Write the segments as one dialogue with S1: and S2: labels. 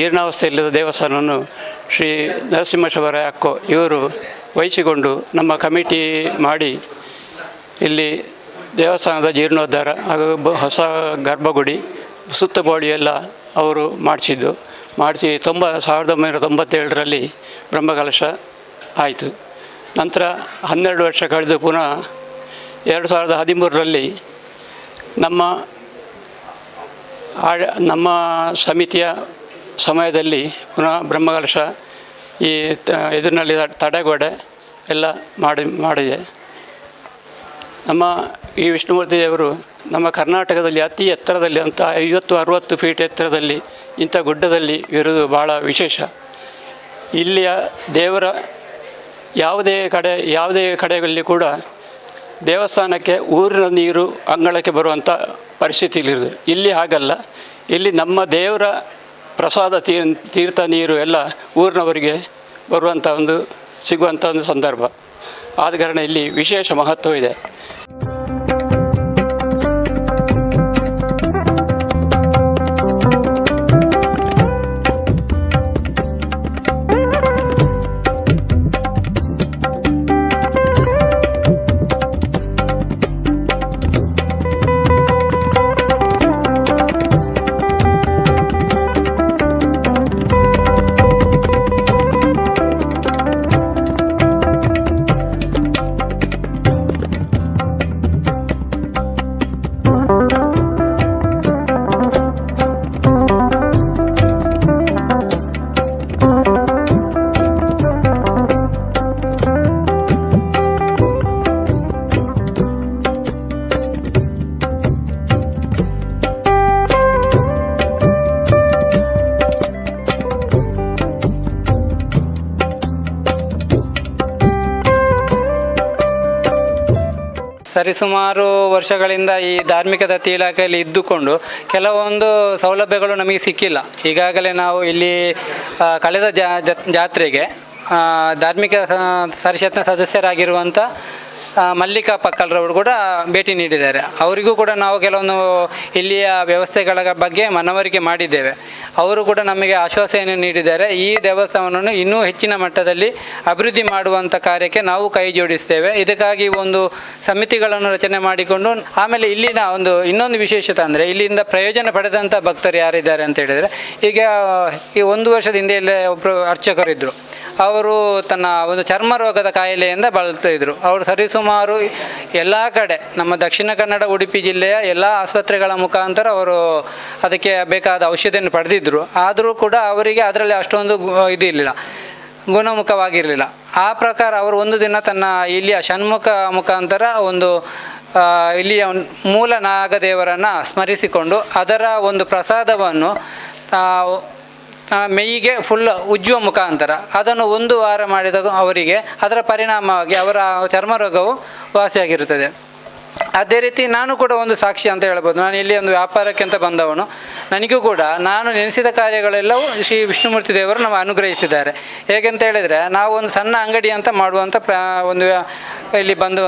S1: ಜೀರ್ಣಾವಸ್ಥೆಯಲ್ಲಿದ್ದ ದೇವಸ್ಥಾನವನ್ನು ಶ್ರೀ ನರಸಿಂಹೇಶ್ವರ ಅಕ್ಕೋ ಇವರು ವಹಿಸಿಕೊಂಡು ನಮ್ಮ ಕಮಿಟಿ ಮಾಡಿ ಇಲ್ಲಿ ದೇವಸ್ಥಾನದ ಜೀರ್ಣೋದ್ಧಾರ ಹಾಗೂ ಹೊಸ ಗರ್ಭಗುಡಿ ಸುತ್ತಬೋಳಿ ಎಲ್ಲ ಅವರು ಮಾಡಿಸಿ 1997ರಲ್ಲಿ ಬ್ರಹ್ಮಕಲಶ ಆಯಿತು. ನಂತರ 12 ವರ್ಷ ಕಳೆದು ಪುನಃ 2013ರಲ್ಲಿ ನಮ್ಮ ಸಮಿತಿಯ ಸಮಯದಲ್ಲಿ ಪುನಃ ಬ್ರಹ್ಮಕಲಶ ಈ ಇದರಲ್ಲಿ ತಡೆಗೋಡೆ ಎಲ್ಲ ಮಾಡಿದೆ. ನಮ್ಮ ಈ ವಿಷ್ಣುಮೂರ್ತಿ ದೇವರು ನಮ್ಮ ಕರ್ನಾಟಕದಲ್ಲಿ ಅತಿ ಎತ್ತರದಲ್ಲಿ ಅಂತ 50-60 ಫೀಟ್ ಎತ್ತರದಲ್ಲಿ ಇಂಥ ಗುಡ್ಡದಲ್ಲಿ ಇರುವುದು ಭಾಳ ವಿಶೇಷ. ಇಲ್ಲಿಯ ದೇವರ ಯಾವುದೇ ಕಡೆಗಳಲ್ಲಿ ಕೂಡ ದೇವಸ್ಥಾನಕ್ಕೆ ಊರಿನ ನೀರು ಅಂಗಳಕ್ಕೆ ಬರುವಂಥ ಪರಿಸ್ಥಿತಿಗಳಿರುವುದು. ಇಲ್ಲಿ ಹಾಗಲ್ಲ, ಇಲ್ಲಿ ನಮ್ಮ ದೇವರ ಪ್ರಸಾದ ತೀರ್ಥ ನೀರು ಎಲ್ಲ ಊರಿನವರಿಗೆ ಸಿಗುವಂಥ ಒಂದು ಸಂದರ್ಭ. ಆದ ಕಾರಣ ಇಲ್ಲಿ ವಿಶೇಷ ಮಹತ್ವ ಇದೆ.
S2: ಸರಿಸುಮಾರು ವರ್ಷಗಳಿಂದ ಈ ಧಾರ್ಮಿಕ ದತ್ತಿ ಇಲಾಖೆಯಲ್ಲಿ ಇದ್ದುಕೊಂಡು ಕೆಲವೊಂದು ಸೌಲಭ್ಯಗಳು ನಮಗೆ ಸಿಕ್ಕಿಲ್ಲ. ಈಗಾಗಲೇ ನಾವು ಇಲ್ಲಿ ಕಳೆದ ಜಾತ್ರೆಗೆ ಧಾರ್ಮಿಕ ಪರಿಷತ್ನ ಸದಸ್ಯರಾಗಿರುವಂಥ ಮಲ್ಲಿಕಾ ಪಕ್ಕಲ್ರವರು ಕೂಡ ಭೇಟಿ ನೀಡಿದ್ದಾರೆ. ಅವರಿಗೂ ಕೂಡ ನಾವು ಕೆಲವೊಂದು ಇಲ್ಲಿಯ ವ್ಯವಸ್ಥೆಗಳ ಬಗ್ಗೆ ಮನವರಿಕೆ ಮಾಡಿದ್ದೇವೆ. ಅವರು ಕೂಡ ನಮಗೆ ಆಶ್ವಾಸನೆ ನೀಡಿದ್ದಾರೆ. ಈ ದೇವಸ್ಥಾನವನ್ನು ಇನ್ನೂ ಹೆಚ್ಚಿನ ಮಟ್ಟದಲ್ಲಿ ಅಭಿವೃದ್ಧಿ ಮಾಡುವಂಥ ಕಾರ್ಯಕ್ಕೆ ನಾವು ಕೈ ಜೋಡಿಸ್ತೇವೆ. ಇದಕ್ಕಾಗಿ ಒಂದು ಸಮಿತಿಗಳನ್ನು ರಚನೆ ಮಾಡಿಕೊಂಡು ಆಮೇಲೆ ಇಲ್ಲಿನ ಇನ್ನೊಂದು ವಿಶೇಷತೆ ಅಂದರೆ ಇಲ್ಲಿಂದ ಪ್ರಯೋಜನ ಪಡೆದಂಥ ಭಕ್ತರು ಯಾರಿದ್ದಾರೆ ಅಂತ ಹೇಳಿದರೆ, ಈಗ ಈ 1 ವರ್ಷದ ಹಿಂದೆ ಒಬ್ಬರು ಅರ್ಚಕರಿದ್ದರು. ಅವರು ತನ್ನ ಒಂದು ಚರ್ಮ ರೋಗದ ಕಾಯಿಲೆಯಿಂದ ಬಳಲ್ತಿದ್ರು. ಅವರು ಸರಿಸುಮಾರು ಎಲ್ಲ ಕಡೆ ನಮ್ಮ ದಕ್ಷಿಣ ಕನ್ನಡ ಉಡುಪಿ ಜಿಲ್ಲೆಯ ಎಲ್ಲ ಆಸ್ಪತ್ರೆಗಳ ಮುಖಾಂತರ ಅವರು ಅದಕ್ಕೆ ಬೇಕಾದ ಔಷಧಿಯನ್ನು ಪಡೆದಿದ್ದರು. ಆದರೂ ಕೂಡ ಅವರಿಗೆ ಅದರಲ್ಲಿ ಅಷ್ಟೊಂದು ಇದಿರಲಿಲ್ಲ, ಗುಣಮುಖವಾಗಿರಲಿಲ್ಲ. ಆ ಪ್ರಕಾರ ಅವರು ಒಂದು ದಿನ ತನ್ನ ಇಲ್ಲಿಯ ಷಣ್ಮುಖ ಮುಖಾಂತರ ಇಲ್ಲಿಯ ಮೂಲ ನಾಗದೇವರನ್ನು ಸ್ಮರಿಸಿಕೊಂಡು ಅದರ ಒಂದು ಪ್ರಸಾದವನ್ನು ಮೈಗೆ ಫುಲ್ ಉಜ್ಜುವ ಮುಖಾಂತರ ಅದನ್ನು 1 ವಾರ ಮಾಡಿದ ಅವರಿಗೆ ಅದರ ಪರಿಣಾಮವಾಗಿ ಅವರ ಚರ್ಮರೋಗವು ವಾಸಿಯಾಗಿರುತ್ತದೆ. ಅದೇ ರೀತಿ ನಾನು ಕೂಡ ಒಂದು ಸಾಕ್ಷಿ ಅಂತ ಹೇಳ್ಬೋದು. ನಾನು ಇಲ್ಲಿ ಒಂದು ವ್ಯಾಪಾರಕ್ಕೆ ಅಂತ ಬಂದವನು. ನನಗೂ ಕೂಡ ನಾನು ನೆನೆಸಿದ ಕಾರ್ಯಗಳೆಲ್ಲವೂ ಶ್ರೀ ವಿಷ್ಣುಮೂರ್ತಿ ದೇವರು ನಾವು ಅನುಗ್ರಹಿಸಿದ್ದಾರೆ. ಹೇಗೆಂತ ಹೇಳಿದರೆ, ನಾವು ಒಂದು ಸಣ್ಣ ಅಂಗಡಿ ಅಂತ ಮಾಡುವಂಥ ಇಲ್ಲಿ ಬಂದು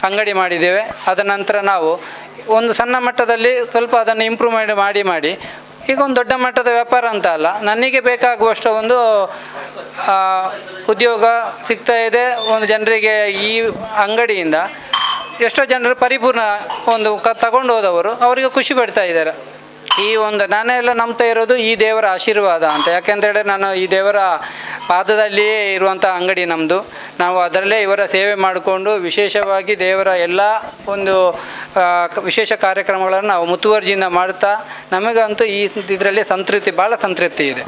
S2: ಅಂಗಡಿ ಮಾಡಿದ್ದೇವೆ. ಅದ ನಂತರ ನಾವು ಒಂದು ಸಣ್ಣ ಮಟ್ಟದಲ್ಲಿ ಸ್ವಲ್ಪ ಅದನ್ನು ಇಂಪ್ರೂವ್ಮೆಂಟ್ ಮಾಡಿ ಈಗ ಒಂದು ದೊಡ್ಡ ಮಟ್ಟದ ವ್ಯಾಪಾರ ಅಂತ ಅಲ್ಲ, ನನಗೆ ಬೇಕಾಗುವಷ್ಟು ಒಂದು ಉದ್ಯೋಗ ಸಿಗ್ತಾ ಇದೆ. ಒಂದು ಜನರಿಗೆ ಈ ಅಂಗಡಿಯಿಂದ ಎಷ್ಟೋ ಜನರು ಪರಿಪೂರ್ಣ ತಗೊಂಡು ಹೋದವರು ಅವರಿಗೆ ಖುಷಿ ಪಡ್ತಾ ಇದ್ದಾರೆ. ನಾನೆಲ್ಲ ನಂಬ್ತಾ ಇರೋದು ಈ ದೇವರ ಆಶೀರ್ವಾದ ಅಂತ. ಯಾಕೆಂತೇಳಿದ್ರೆ ನಾನು ಈ ದೇವರ ಪಾದದಲ್ಲಿಯೇ ಇರುವಂಥ ಅಂಗಡಿ ನಮ್ಮದು. ನಾವು ಅದರಲ್ಲೇ ಇವರ ಸೇವೆ ಮಾಡಿಕೊಂಡು ವಿಶೇಷವಾಗಿ ದೇವರ ಎಲ್ಲ ವಿಶೇಷ ಕಾರ್ಯಕ್ರಮಗಳನ್ನು ನಾವು ಮುತುವರ್ಜಿಯಿಂದ ಮಾಡ್ತಾ ನಮಗಂತೂ ಇದರಲ್ಲಿ ಭಾಳ ಸಂತೃಪ್ತಿ ಇದೆ.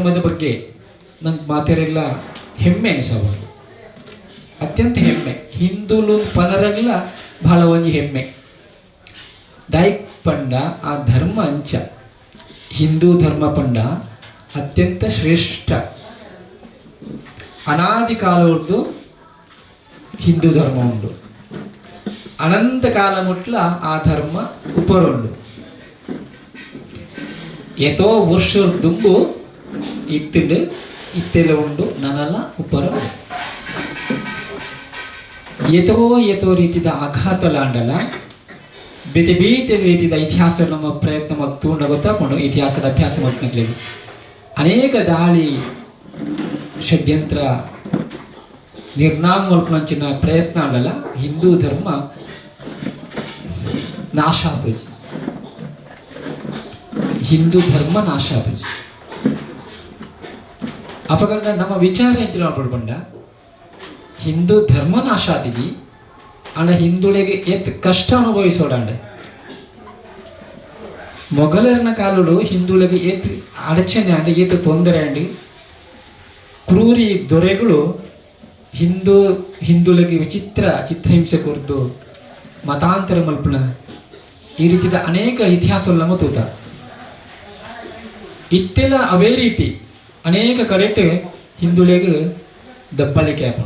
S3: ಧರ್ಮದ ಬಗ್ಗೆ ನಂಗೆ ಮಾತಾರೆಲ್ಲ ಹೆಮ್ಮೆ ಅನಿಸಬಹುದು, ಅತ್ಯಂತ ಹೆಮ್ಮೆ. ಹಿಂದೂಲು ಪನರಲ್ಲ ಬಹಳ ಒಂಜಿ ಹೆಮ್ಮೆ ದಾಯಿಕ್ ಪಂಡ ಆ ಧರ್ಮ ಅಂಚ ಹಿಂದೂ ಧರ್ಮ ಪಂಡ ಅತ್ಯಂತ ಶ್ರೇಷ್ಠ. ಅನಾದಿ ಕಾಲವರ್ದು ಹಿಂದೂ ಧರ್ಮ ಉಂಡು, ಅನಂತ ಕಾಲ ಮುಟ್ಲ ಆ ಧರ್ಮ ಉಪರುಂಡು. ಎತೋ ವರ್ಷದ ದುಂಬು ಇತ್ತಿಂಡು ಇತ್ತೆಲ್ಲ ಉಂಡು ನನಲ್ಲ ಉಪರ ಎತೋ ರೀತಿಯ ಆಘಾತಲಾಂಡಲ ಬೇತೆ ಬೇತೆ ರೀತಿಯ ಇತಿಹಾಸ ನಮ್ಮ ಪ್ರಯತ್ನ ಮತ್ತು ಗೊತ್ತಾಕೊಂಡು ಇತಿಹಾಸದ ಅಭ್ಯಾಸ ಮಾಡ್ತೀವಿ. ಅನೇಕ ದಾಳಿ ಷಡ್ಯಂತ್ರ ನಿರ್ನಾಮ ಮಲ್ಪಂಚಿನ ಪ್ರಯತ್ನ ಅಲ್ಲ ಹಿಂದೂ ಧರ್ಮ ನಾಶ ಆಪೇಜಿ, ಹಿಂದೂ ಧರ್ಮ ನಾಶ ಆಪೇಜಿ. ಅಪಗಂಡ ನಮ್ಮ ವಿಚಾರ ಹೆಚ್ಚಿನ ಪಡ್ಕೊಂಡ ಹಿಂದೂ ಧರ್ಮ ನಾಶ ಆತಿಜಿ ಅಂಡ ಹಿಂದುಳಿಗೆ ಎತ್ ಕಷ್ಟ ಅನುಭವಿಸೋಡಂಡೆ. ಮೊಘಲರನ ಕಾಲಡು ಹಿಂದುಳಿಗೆ ಏತ್ ಅಡಚಣೆ ಅಂಡಿ ಏತ್ ತೊಂದರೆ ಅಂಡಿ ಕ್ರೂರಿ ದೊರೆಗಳು ಹಿಂದುಳಿಗೆ ಚಿತ್ರಹಿಂಸೆ ಕೊರ್ದು ಮತಾಂತರ ಮಲ್ಪನ ಈ ರೀತಿಯ ಅನೇಕ ಇತಿಹಾಸ ನಮ್ಮ ತೂತ ಇತ್ತೆಲ್ಲ ಅವೇ ರೀತಿ ಅನೇಕ ಕರೆಕ್ಟ್ ಹಿಂದುಳಿಗೆ ದಬ್ಬಳಿಕೆ ಆಪ.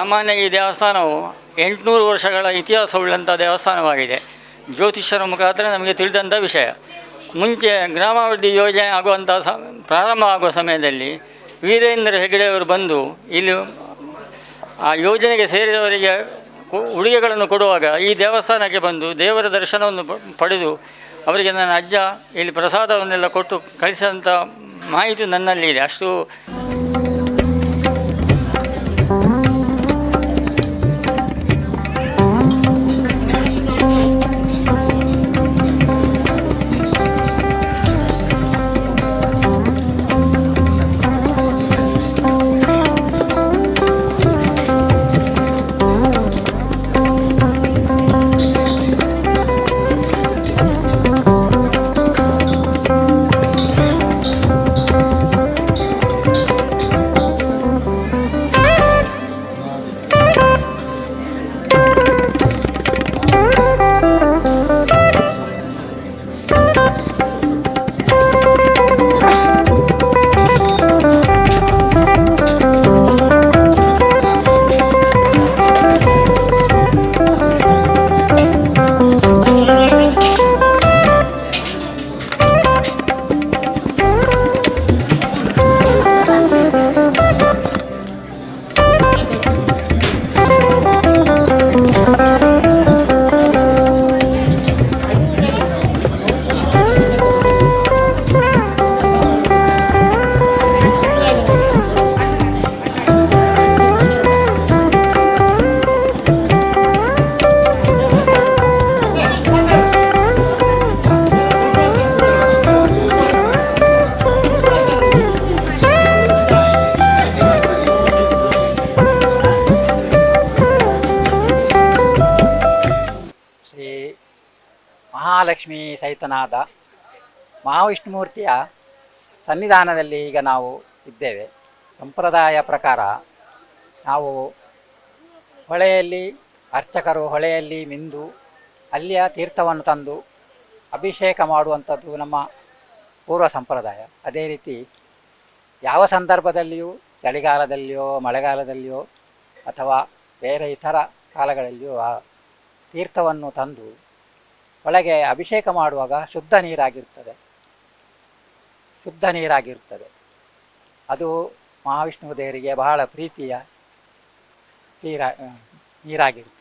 S4: ಸಾಮಾನ್ಯ ಈ ದೇವಸ್ಥಾನವು 800 ವರ್ಷಗಳ ಇತಿಹಾಸವುಳ್ಳಂಥ ದೇವಸ್ಥಾನವಾಗಿದೆ. ಜ್ಯೋತಿಷ್ಯರ ಮುಖಾಂತರ ನಮಗೆ ತಿಳಿದಂಥ ವಿಷಯ. ಮುಂಚೆ ಗ್ರಾಮಾಭಿವೃದ್ಧಿ ಯೋಜನೆ ಆಗುವಂಥ ಪ್ರಾರಂಭ ಆಗುವ ಸಮಯದಲ್ಲಿ ವೀರೇಂದ್ರ ಹೆಗಡೆಯವರು ಬಂದು ಇಲ್ಲಿ ಆ ಯೋಜನೆಗೆ ಸೇರಿದವರಿಗೆ ಉಡುಗೆಗಳನ್ನು ಕೊಡುವಾಗ ಈ ದೇವಸ್ಥಾನಕ್ಕೆ ಬಂದು ದೇವರ ದರ್ಶನವನ್ನು ಪಡೆದು ಅವರಿಗೆ ನನ್ನ ಅಜ್ಜ ಇಲ್ಲಿ ಪ್ರಸಾದವನ್ನೆಲ್ಲ ಕೊಟ್ಟು ಕಳಿಸಿದಂಥ ಮಾಹಿತಿ ನನ್ನಲ್ಲಿ ಇದೆ. ಅಷ್ಟು
S5: ಮಹಾಲಕ್ಷ್ಮೀ ಸಹಿತನಾದ ಮಹಾವಿಷ್ಣುಮೂರ್ತಿಯ ಸನ್ನಿಧಾನದಲ್ಲಿ ಈಗ ನಾವು ಇದ್ದೇವೆ. ಸಂಪ್ರದಾಯ ಪ್ರಕಾರ ನಾವು ಹೊಳೆಯಲ್ಲಿ ಅರ್ಚಕರು ಹೊಳೆಯಲ್ಲಿ ಮಿಂದು ಅಲ್ಲಿಯ ತೀರ್ಥವನ್ನು ತಂದು ಅಭಿಷೇಕ ಮಾಡುವಂಥದ್ದು ನಮ್ಮ ಪೂರ್ವ ಸಂಪ್ರದಾಯ. ಅದೇ ರೀತಿ ಯಾವ ಸಂದರ್ಭದಲ್ಲಿಯೂ ಚಳಿಗಾಲದಲ್ಲಿಯೋ ಮಳೆಗಾಲದಲ್ಲಿಯೋ ಅಥವಾ ಬೇರೆ ಇತರ ಕಾಲಗಳಲ್ಲಿಯೂ ಆ ತೀರ್ಥವನ್ನು ತಂದು ಒಳಗೆ ಅಭಿಷೇಕ ಮಾಡುವಾಗ ಶುದ್ಧ ನೀರಾಗಿರುತ್ತದೆ. ಅದು ಮಹಾವಿಷ್ಣು ದೇವರಿಗೆ ಬಹಳ ಪ್ರೀತಿಯ ನೀರಾಗಿರುತ್ತದೆ.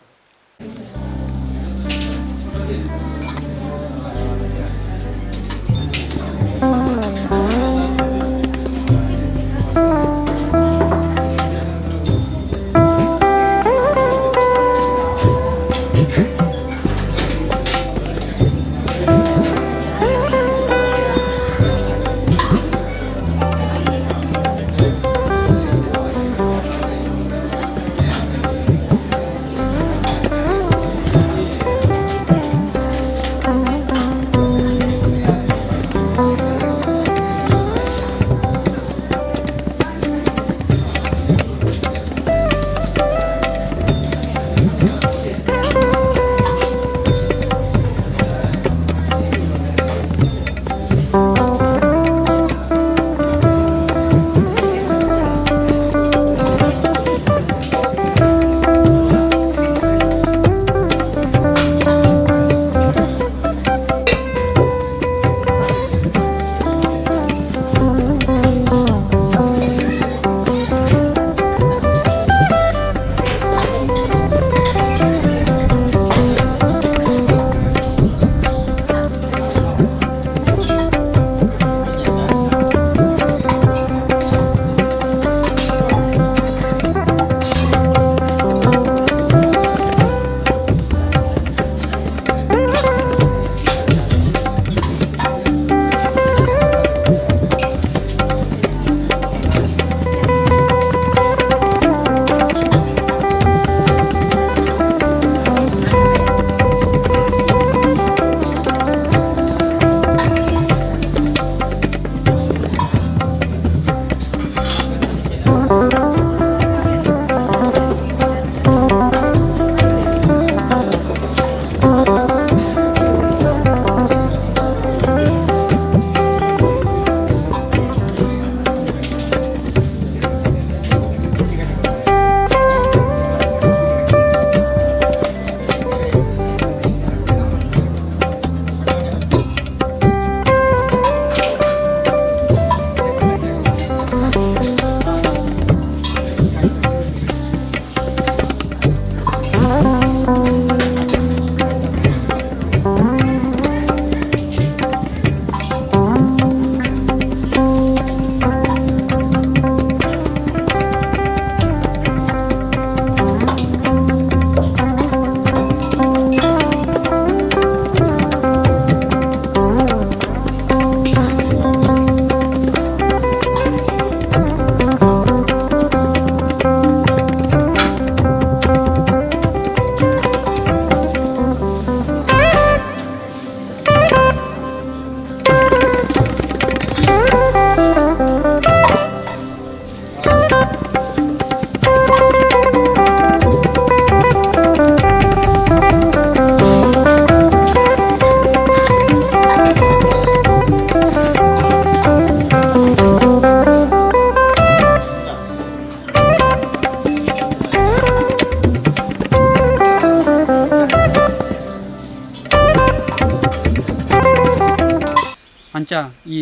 S6: ಈ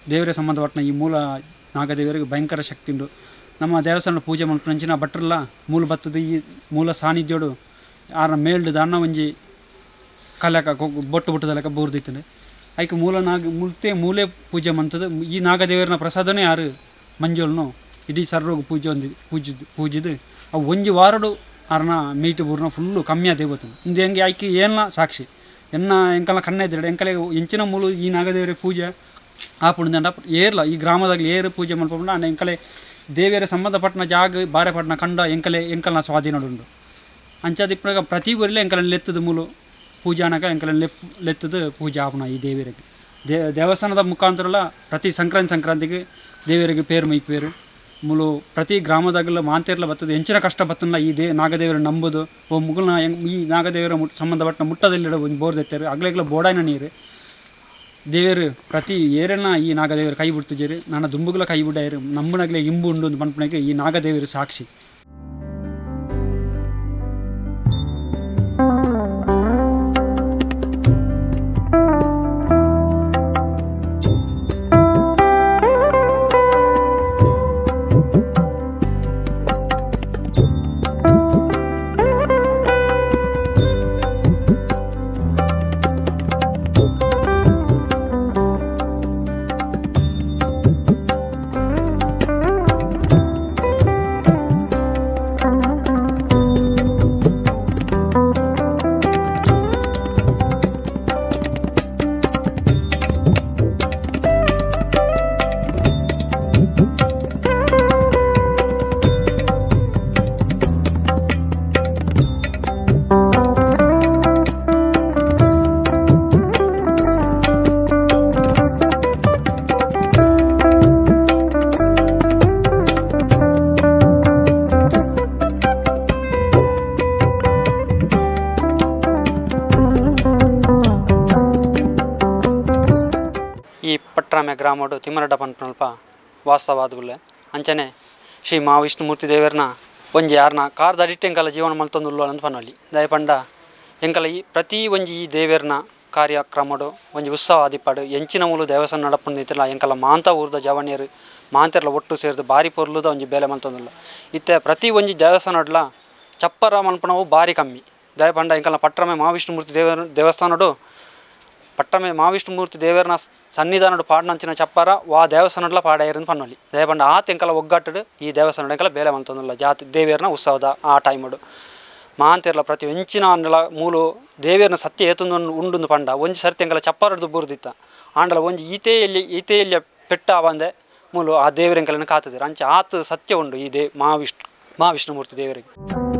S6: ದೇವರಿಗೆ ಸಂಬಂಧಪಟ್ಟ ಈ ಮೂಲ ನಾಗದೇವರಿಗೆ ಭಯಂಕರ ಶಕ್ತಿ ಉಂಟು. ನಮ್ಮ ದೇವಸ್ಥಾನ ಪೂಜೆ ಮಲ್ಪಂಚಿನ ಭಟ್ರಲ್ಲ ಮೂಲ ಬತ್ತದ ಈ ಮೂಲ ಸಾನ್ನಿಧ್ಯೋಡು ಆರ ಮೇಲ್ಡು ದಾನ ಒಂಜಿ ಕಲಕ ಬೊಟ್ಟು ಬುಟ್ಟದಲಕ ಬೋರ್ದಿತ್ತಂಡೆ ಐಕೆ ಮೂಲೆ ಪೂಜೆ ಮಂತದ ಈ ನಾಗದೇವರನ ಪ್ರಸಾದನೇ ಯಾರು ಮಂಜೋಲ್ನು ಇಡೀ ಸರ್ರೋಗ ಪೂಜಿದು ಅವು ಒಂಜಿ ವಾರಡು ಅರ್ನ ಮೀಟು ಬೂರ್ನ ಫುಲ್ಲು ಕಮ್ಮಿಯ ದೇವತೆ ಇಂದು ಹೆಂಗೆ ಆಯ್ಕೆ ಏನ ಸಾಕ್ಷಿ ಎನ್ನ ಎಂಕಲ್ಲ ಕಣ್ಣ ಇದ್ದಿರಡೆ ಎಂಕಲೆ ಎಂಚಿನ ಮೂಲು ಈ ನಾಗದೇವರ ಪೂಜೆ ಆಪುಂಡ ಏರ್ಲ ಈ ಗ್ರಾಮದಾಗಲಿ ಏರು ಪೂಜೆ ಮಲ್ಪುಂಡ ಅಂಡ ಎಂಕಲೆ ದೇವಿಯರ ಸಂಬಂಧಪಟ್ಟನ ಜಾಗ ಬಾರೆ ಪಟ್ಟಣ ಕಂಡ ಎಂಕಲ್ನ ಸ್ವಾಧೀನಡುಂಡು ಅಂಚಾದಿಪ್ಪಾಗ ಪ್ರತಿ ಊರಿಲೆ ಎಂಕಲ ಲೆತ್ತದ ಮೂಲು ಪೂಜಾನಕ ಎಂಕಲ ಲೆತ್ತದ ಪೂಜೆ ಆಪುಣ ಈ ದೇವಿಯರಿಗೆ ದೇವಸ್ಥಾನದ ಮುಖಾಂತರಲ್ಲ ಪ್ರತಿ ಸಂಕ್ರಾಂತಿಗೆ ದೇವಿಯರಿಗೆ ಪೇರು ಮೈಪೇರು ಮೂಲು ಪ್ರತಿ ಗ್ರಾಮದಾಗಲ್ಲ ಮಾಂತೇರ್ಲ ಬರ್ತದೆ ಎಂಚಿನ ಕಷ್ಟ ಬತ್ತಲ್ಲ ಈ ನಾಗದೇವರ ನಂಬುದು ಓ ಮುಗುಲ್ನ ಈ ನಾಗದೇವರ ಸಂಬಂಧಪಟ್ಟ ಮುಟ್ಟದಲ್ಲಿಡ ಒಂದು ಬೋರ್ದೆತ್ತಾರೆ ಅಗ್ಲೆಗ್ಲ ಬೋಡಾಯಿನ ನೀರು ದೇವರು ಪ್ರತಿ ಏರೆಲ್ಲ ಈ ನಾಗದೇವರು ಕೈ ಬಿಡ್ತಿದ್ದೀರಿ ನನ್ನ ದುಂಬುಗಳ ಕೈ ಬಿಡ್ಡಾಯಿರು ನಂಬನಾಗಲೇ ಇಂಬು ಉಂಡು ಒಂದು ಪಂಪನೆಗೆ ಈ ನಾಗದೇವರು ಸಾಕ್ಷಿ. ಈ ಪಟ್ರಾಮೆ ಗ್ರಾಮಡು ತಿಮ್ಮರಡ್ಡ ಪಂಪನಲ್ಪ ವಾಸ್ತವಾದಗುಲ್ಲೆ ಅಂಚನೆ ಶ್ರೀ ಮಹಾವಿಷ್ಣುಮೂರ್ತಿ ದೇವರನ್ನ ಒಂಜಿ ಯಾರನ್ನ ಕಾರ್ದ ಅಡಿಟ್ಟು ಎಂಕಲ ಜೀವನ ಮಲ್ತೊಂದುಲ್ಲು ಅಂತ ಪನ್ನೊಲಿ ದಯಪಂಡ ಎಂಕಲ ಈ ಪ್ರತಿ ಒಂಜಿ ಈ ದೇವರನ್ನ ಕಾರ್ಯಕ್ರಮಡು ಒಂಜಿ ಉತ್ಸವ ಆದಿಪ್ಪಡು ಎಂಚಿನ ಮೂಲು ದೇವಸ್ಥಾನ ನಡಪುಂದಿತ್ತಿಲ್ಲ ಎಂಕಲ ಮಾಂತ ಊರ್ದ ಜವಣಿಯರು ಮಾಂತೆರ್ಲ ಒಟ್ಟು ಸೇರಿದು ಬಾರಿ ಪೊರ್ಲುದ ಒಂಜಿ ಬೇಲೆ ಮಲ್ತೊಂದುಲ್ಲ ಇತ್ತೆ ಪ್ರತಿ ಒಂಜಿ ದೇವಸ್ಥಾನಡ್ಲ ಚಪ್ಪರ ಮಲ್ಪನವು ಬಾರಿ ಕಮ್ಮಿ ದಯಪಂಡ ಎಂಕಲ ಪಟ್ರಾಮೆ ಮಹಾವಿಷ್ಣುಮೂರ್ತಿ ದೇವಸ್ಥಾನಡು ಪಟ್ಟಮೆ ಮಹಾವಿಷ್ಣುಮೂರ್ತಿ ದೇವರನ ಸನ್ನಿಧಾನಡು ಪಾಡ್ನಂಚಿನ ಚಪ್ಪರ ವಾ ದೇವಸ್ಥಾನಡ್ಲ ಪಾಡಾಯಿರನ್ನು ಪನ್ನೊಲಿ ದಯಪಂಡ ಆತ ಎಂಕಲ ಒಗ್ಗಟ್ಟು ಈ ದೇವಸ್ಥಾನ ಎಂಕಲ ಬೇಲೆ ಮಲ್ತೊಂದುಲ್ಲ ಜಾತಿ ದೇವಿಯರ್ನ ಉತ್ಸವದ ಆ ಟೈಮಡು ಮಾಂತೆರ್ಲ ಪ್ರತಿ ಎಂಚಿನ ಅಂಡಲ ಮೂಲು ದೇವಿಯರ್ನ ಸತ್ಯ ಏತೊಂದು ಉಂಡು ಪಂಡ ಒಂಜಿ ಸರ್ತಿ ಎಂಕಲ ಚಪ್ಪರದ್ದು ಬುರ್ದಿತ್ತ ಆಂಡಲ ಒಂಜಿ ಈತೆಯಲ್ಲಿ ಪೆಟ್ಟ ಬಂದೆ ಮೂಲು ಆ ದೇವರ ಎಂಕಲನ್ನು ಕಾತದಿರ ಅಂಚೆ ಆತ ಸತ್ಯ ಉಂಡು ಈ ಮಹಾವಿಷ್ಣುಮೂರ್ತಿ ದೇವರಿಗೆ.